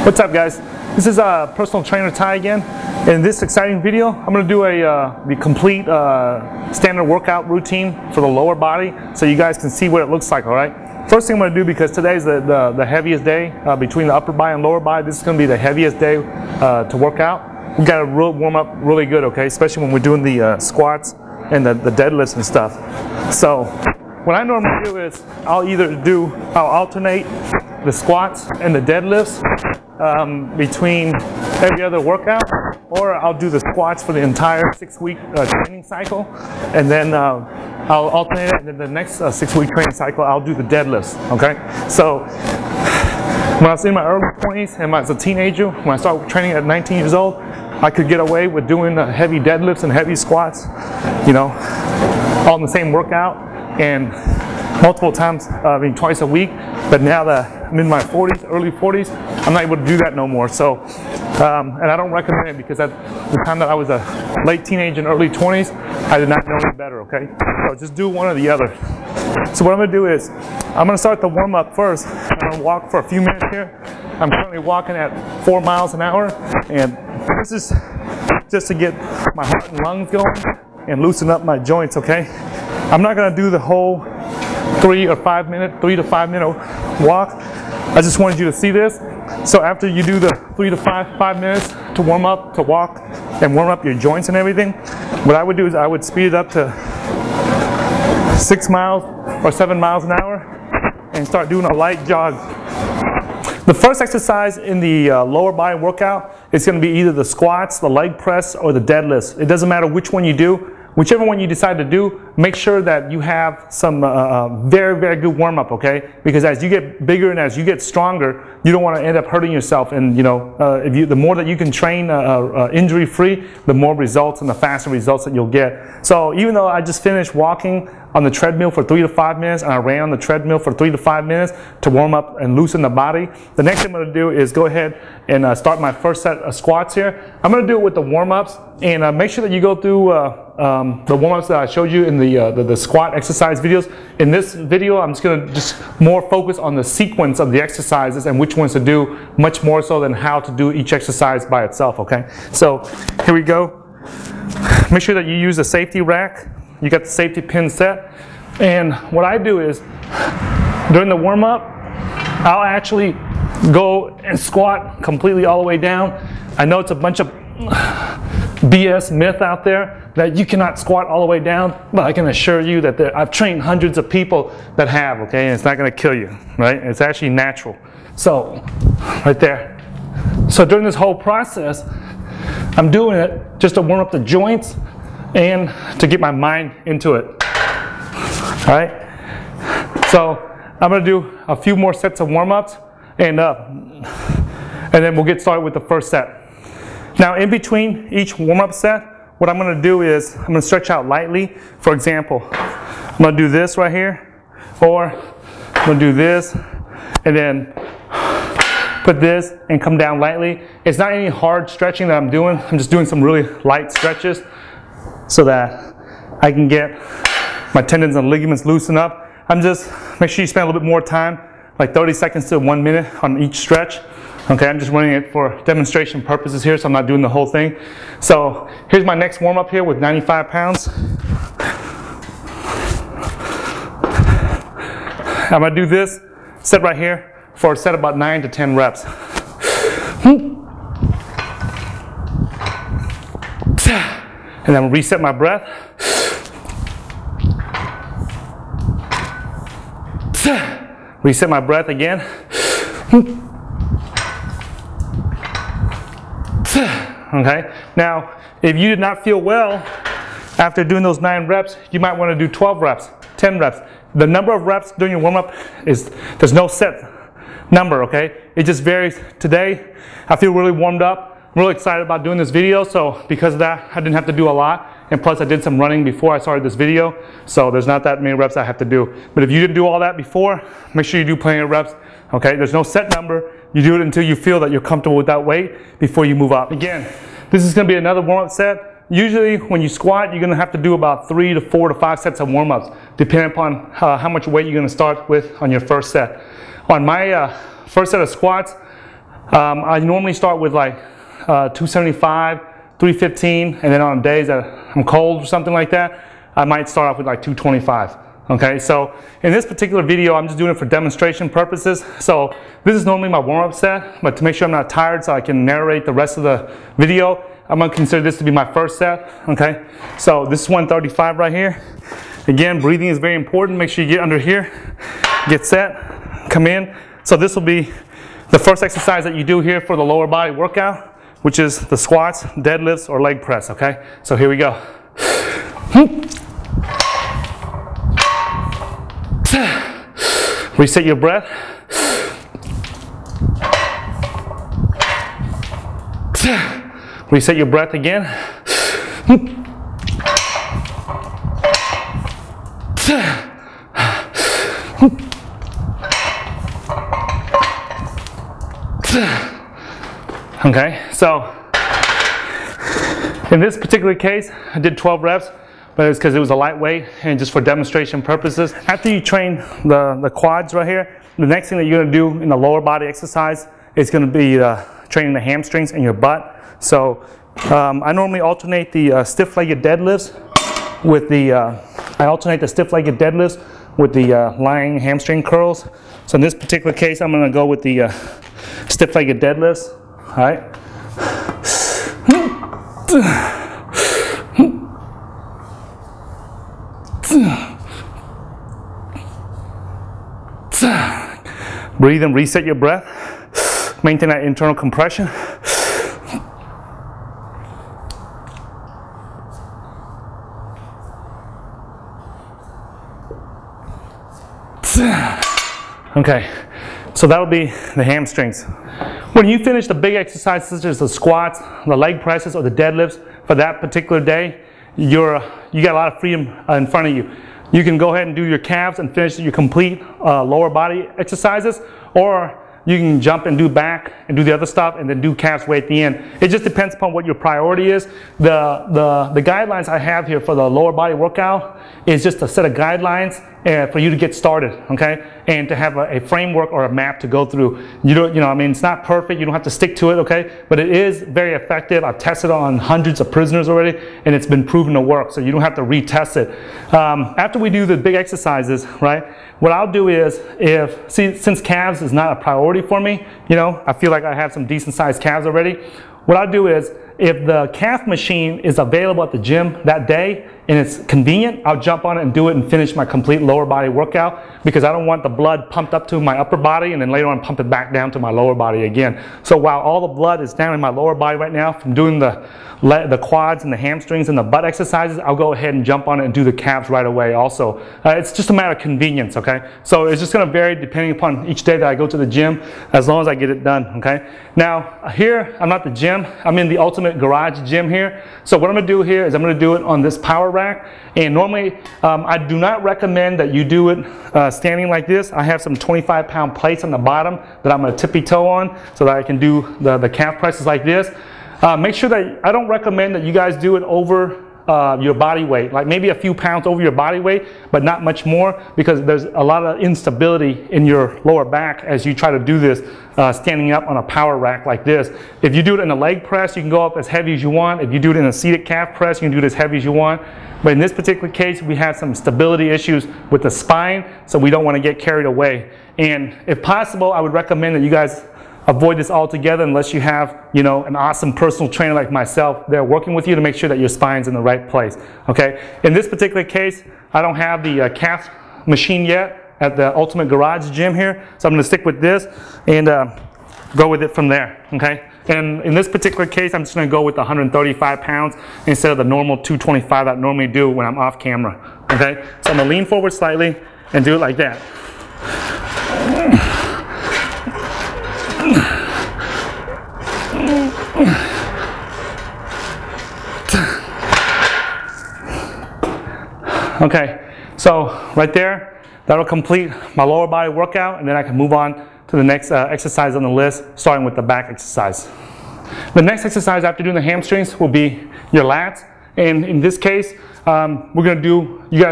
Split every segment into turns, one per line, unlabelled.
What's up, guys? This is personal trainer Ty again. In this exciting video, I'm going to do the complete standard workout routine for the lower body so you guys can see what it looks like, all right? First thing I'm going to do, because today's the heaviest day between the upper body and lower body, this is going to be the heaviest day to work out. We got to warm up really good, okay? Especially when we're doing the squats and the deadlifts and stuff. So what I normally do is I'll alternate the squats and the deadlifts between every other workout, or I'll do the squats for the entire 6-week training cycle, and then I'll alternate it, and then the next 6-week training cycle I'll do the deadlifts, okay? So when I was in my early 20s and as a teenager, when I started training at 19 years old, I could get away with doing heavy deadlifts and heavy squats, you know, all in the same workout and multiple times, twice a week. But now that I'm in my 40s, early 40s, I'm not able to do that no more. So, and I don't recommend it, because at the time that I was a late teenage and early 20s, I did not know any better, okay? So just do one or the other. So what I'm gonna do is, I'm gonna start the warm up first. I'm gonna walk for a few minutes here. I'm currently walking at 4 miles an hour, and this is just to get my heart and lungs going and loosen up my joints, okay? I'm not gonna do the whole 3 to 5 minute walk. I just wanted you to see this. So after you do the 3 to 5 minutes to warm up, to walk and warm up your joints and everything, what I would do is I would speed it up to 6 miles or 7 miles an hour and start doing a light jog. The first exercise in the lower body workout is going to be either the squats, the leg press, or the deadlifts. It doesn't matter which one you do. Whichever one you decide to do, make sure that you have some very, very good warm-up, okay? Because as you get bigger and as you get stronger, you don't want to end up hurting yourself. And you know, the more that you can train injury-free, the more results and the faster results that you'll get. So even though I just finished walking on the treadmill for 3 to 5 minutes, and I ran on the treadmill for 3 to 5 minutes to warm up and loosen the body, the next thing I'm going to do is go ahead and start my first set of squats here. I'm going to do it with the warm-ups, and make sure that you go through the warm-ups that I showed you in the squat exercise videos. In this video, I'm just going to more focus on the sequence of the exercises and which ones to do, much more so than how to do each exercise by itself, okay? So here we go. Make sure that you use a safety rack. You got the safety pin set. And what I do is, during the warm-up, I'll actually go and squat completely all the way down. I know it's a bunch of BS myth out there that you cannot squat all the way down, but I can assure you that I've trained hundreds of people that have, okay, and it's not going to kill you, right? It's actually natural. So, right there. So during this whole process, I'm doing it just to warm up the joints and to get my mind into it, all right? So I'm going to do a few more sets of warm-ups, and then we'll get started with the first set. Now, in between each warm-up set, what I'm going to do is I'm going to stretch out lightly. For example, I'm going to do this right here, or I'm going to do this, and then put this and come down lightly. It's not any hard stretching that I'm doing. I'm just doing some really light stretches so that I can get my tendons and ligaments loosened up. Make sure you spend a little bit more time, like 30 seconds to 1 minute on each stretch. Okay, I'm just running it for demonstration purposes here, so I'm not doing the whole thing. So here's my next warm-up here with 95 pounds. I'm going to do this set right here for a set of about 9 to 10 reps. And then reset my breath. Reset my breath again. Okay, now if you did not feel well after doing those 9 reps, you might want to do 12 reps, 10 reps. The number of reps during your warm-up there's no set number, okay? It just varies. Today, I feel really warmed up. I'm really excited about doing this video, so because of that, I didn't have to do a lot. And plus, I did some running before I started this video, so there's not that many reps I have to do. But if you didn't do all that before, make sure you do plenty of reps, okay? There's no set number. You do it until you feel that you're comfortable with that weight before you move up. Again, this is going to be another warm-up set. Usually, when you squat, you're going to have to do about 3 to 4 to 5 sets of warm-ups, depending upon how much weight you're going to start with on your first set. On my first set of squats, I normally start with like 275, 315, and then on days that I'm cold or something like that, I might start off with like 225. Okay, so in this particular video, I'm just doing it for demonstration purposes. So this is normally my warm-up set, but to make sure I'm not tired so I can narrate the rest of the video, I'm going to consider this to be my first set. Okay, so this is 135 right here. Again, breathing is very important. Make sure you get under here, get set, come in. So this will be the first exercise that you do here for the lower body workout, which is the squats, deadlifts, or leg press. Okay, so here we go. Reset your breath. Reset your breath again. Okay, so in this particular case, I did 12 reps. But it's because it was a lightweight and just for demonstration purposes. After you train the quads right here, the next thing that you're going to do in the lower body exercise is going to be training the hamstrings and your butt. So I normally alternate the stiff-legged deadlifts with the lying hamstring curls. So in this particular case, I'm going to go with the stiff-legged deadlifts. All right. Breathe and reset your breath. Maintain that internal compression. Okay, so that'll be the hamstrings. When you finish the big exercises such as the squats, the leg presses, or the deadlifts for that particular day, you got a lot of freedom in front of you. You can go ahead and do your calves and finish your complete lower body exercises, or you can jump and do back and do the other stuff and then do calves way at the end. It just depends upon what your priority is. The guidelines I have here for the lower body workout is just a set of guidelines for you to get started, okay? And to have a framework or a map to go through. I mean, it's not perfect, you don't have to stick to it, okay? But it is very effective. I've tested it on hundreds of prisoners already, and it's been proven to work, so you don't have to retest it. After we do the big exercises, right, what I'll do is, since calves is not a priority for me, I feel like I have some decent sized calves already. What I'll do is, if the calf machine is available at the gym that day and it's convenient, I'll jump on it and do it and finish my complete lower body workout, because I don't want the blood pumped up to my upper body and then later on pump it back down to my lower body again. So while all the blood is down in my lower body right now from doing the quads and the hamstrings and the butt exercises, I'll go ahead and jump on it and do the calves right away also. It's just a matter of convenience, okay? So it's just going to vary depending upon each day that I go to the gym, as long as I get it done, okay? Now here, I'm not the gym, I'm in the Ultimate Garage gym here. So what I'm going to do here is I'm going to do it on this power rack, and normally I do not recommend that you do it standing like this. I have some 25-pound plates on the bottom that I'm going to tippy toe on so that I can do the calf presses like this. Make sure that I don't recommend that you guys do it over your body weight, like maybe a few pounds over your body weight, but not much more, because there's a lot of instability in your lower back as you try to do this standing up on a power rack like this. If you do it in a leg press, you can go up as heavy as you want. If you do it in a seated calf press, you can do it as heavy as you want. But in this particular case, we have some stability issues with the spine, so we don't want to get carried away. And if possible, I would recommend that you guys avoid this altogether unless you have, an awesome personal trainer like myself there working with you to make sure that your spine's in the right place, okay? In this particular case, I don't have the calf machine yet at the Ultimate Garage gym here, so I'm going to stick with this and go with it from there, okay? And in this particular case, I'm just going to go with 135 pounds instead of the normal 225 that I normally do when I'm off camera, okay? So I'm going to lean forward slightly and do it like that. Okay, so right there, that'll complete my lower body workout, and then I can move on to the next exercise on the list, starting with the back exercise. The next exercise after doing the hamstrings will be your lats, and in this case, you gotta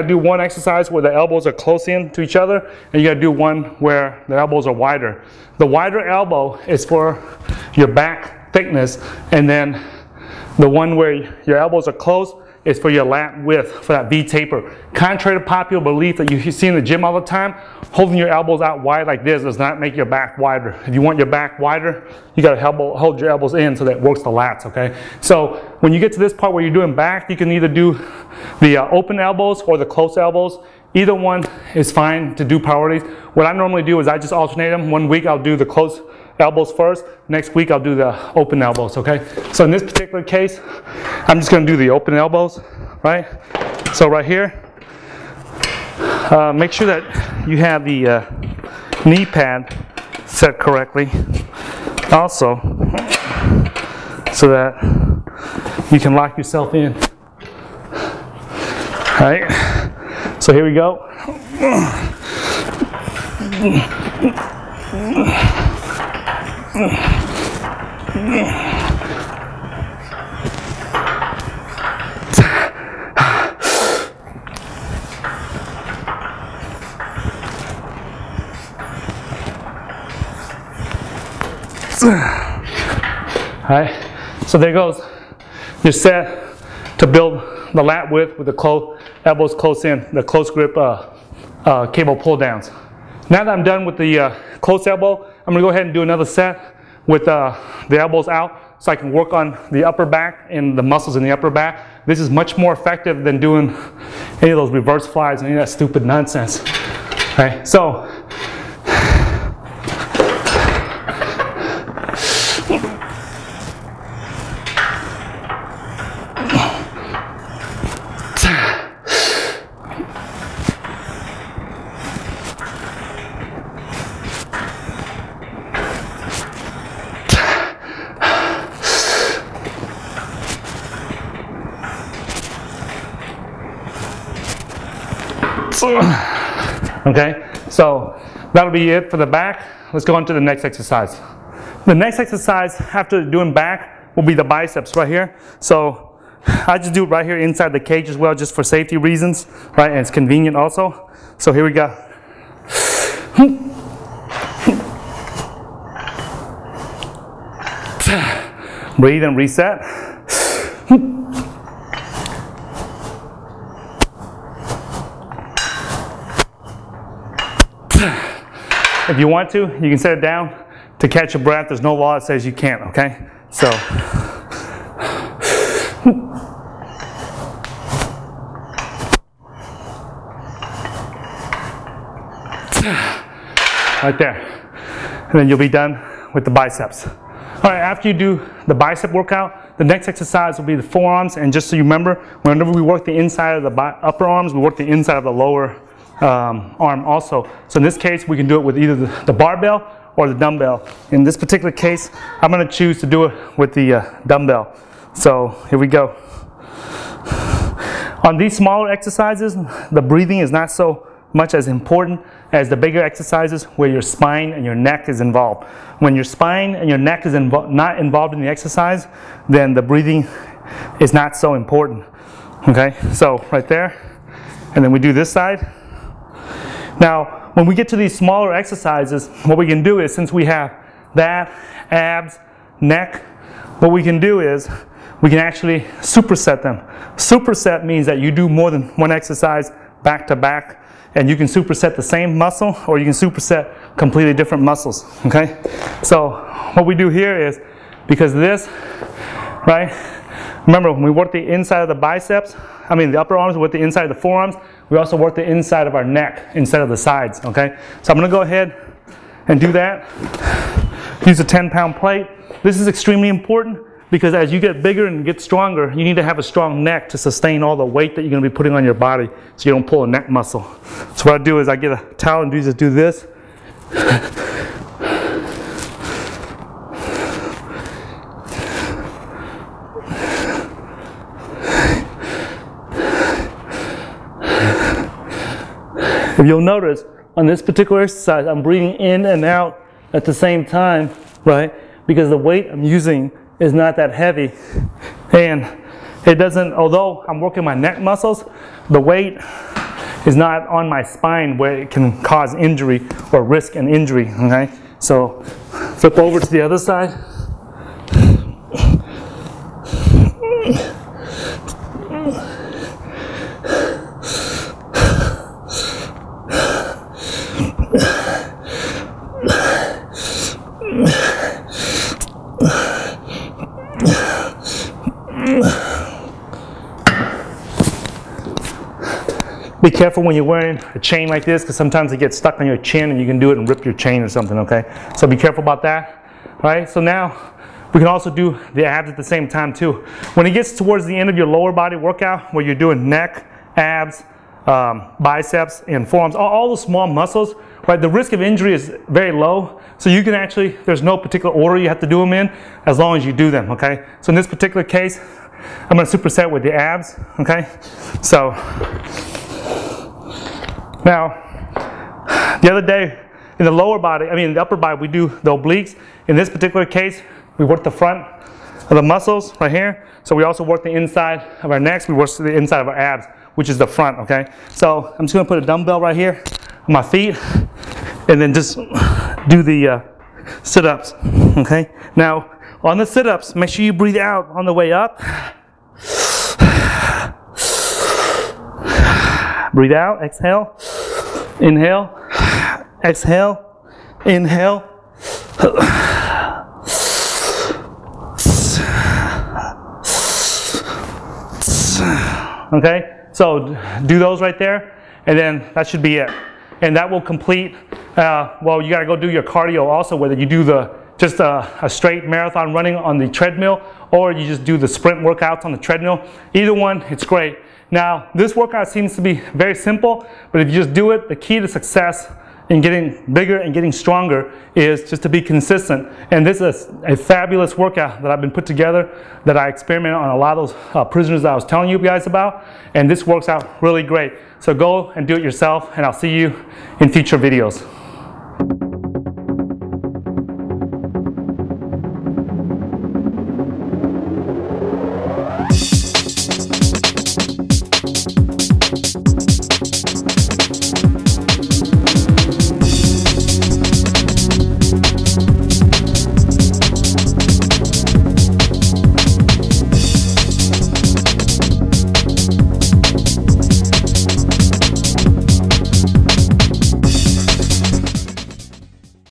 do one exercise where the elbows are close in to each other, and you gotta do one where the elbows are wider. The wider elbow is for your back thickness, and then the one where your elbows are close is for your lat width, for that V taper. Contrary to popular belief that you see in the gym all the time, holding your elbows out wide like this does not make your back wider. If you want your back wider, you gotta hold your elbows in so that it works the lats, okay? So when you get to this part where you're doing back, you can either do the open elbows or the close elbows. Either one is fine to do priorities. What I normally do is I just alternate them. One week I'll do the close elbows first, next week I'll do the open elbows, okay? So in this particular case, I'm just gonna do the open elbows, right? So right here, make sure that you have the knee pad set correctly also, so that you can lock yourself in. All right, so here we go. Alright, so there goes your set to build the lat width with the elbows close in, the close grip cable pull downs. Now that I'm done with the close elbow, I'm going to go ahead and do another set with the elbows out so I can work on the upper back and the muscles in the upper back. This is much more effective than doing any of those reverse flies and any of that stupid nonsense. Okay, so okay, so that'll be it for the back. Let's go on to the next exercise. The next exercise after doing back will be the biceps right here. So I just do it right here inside the cage as well, just for safety reasons, right? And it's convenient also. So here we go. Breathe and reset. If you want to, you can set it down to catch your breath. There's no law that says you can't, okay? So, right there. And then you'll be done with the biceps. All right, after you do the bicep workout, the next exercise will be the forearms. And just so you remember, whenever we work the inside of the upper arms, we work the inside of the lower arm also. So in this case, we can do it with either the barbell or the dumbbell. In this particular case, I'm going to choose to do it with the dumbbell. So here we go. On these smaller exercises, the breathing is not so much as important as the bigger exercises where your spine and your neck is involved. When your spine and your neck is not involved in the exercise, then the breathing is not so important. Okay, so right there, and then we do this side. Now, when we get to these smaller exercises, what we can do is, since we have that, abs, neck, what we can do is we can actually superset them. Superset means that you do more than one exercise back to back, and you can superset the same muscle or you can superset completely different muscles, okay? So what we do here is, because of this, right? Remember, when we work the inside of the biceps, the upper arms, we work the inside of the forearms, we also work the inside of our neck instead of the sides, okay? So I'm going to go ahead and do that. Use a 10-pound plate. This is extremely important because as you get bigger and get stronger, you need to have a strong neck to sustain all the weight that you're going to be putting on your body so you don't pull a neck muscle. So what I do is I get a towel and just do this. If you'll notice, on this particular exercise, I'm breathing in and out at the same time, right? Because the weight I'm using is not that heavy. And it doesn't, although I'm working my neck muscles, the weight is not on my spine where it can cause injury or risk an injury, okay? So flip over to the other side. Be careful when you're wearing a chain like this, because sometimes it gets stuck on your chin and you can do it and rip your chain or something, okay? So be careful about that. All right, so now we can also do the abs at the same time too. When it gets towards the end of your lower body workout, where you're doing neck, abs, biceps, and forearms, all the small muscles, right, the risk of injury is very low. So you can actually, there's no particular order you have to do them in, as long as you do them, okay? So in this particular case, I'm gonna superset with the abs, okay? So, now, the other day, in the lower body, I mean the upper body, we do the obliques. In this particular case, we work the front of the muscles right here. So we also work the inside of our necks. We work the inside of our abs, which is the front, okay? So I'm just gonna put a dumbbell right here on my feet and then just do the sit-ups, okay? Now, on the sit-ups, make sure you breathe out on the way up. Breathe out, exhale, inhale, exhale, inhale. Okay, so do those right there, and then that should be it. And that will complete, well, you gotta go do your cardio also, whether you do just a straight marathon running on the treadmill, or you just do the sprint workouts on the treadmill. Either one, it's great. Now, this workout seems to be very simple, but if you just do it, the key to success in getting bigger and getting stronger is just to be consistent. And this is a fabulous workout that I've been put together, that I experimented on a lot of those prisoners that I was telling you guys about, and this works out really great. So go and do it yourself, and I'll see you in future videos.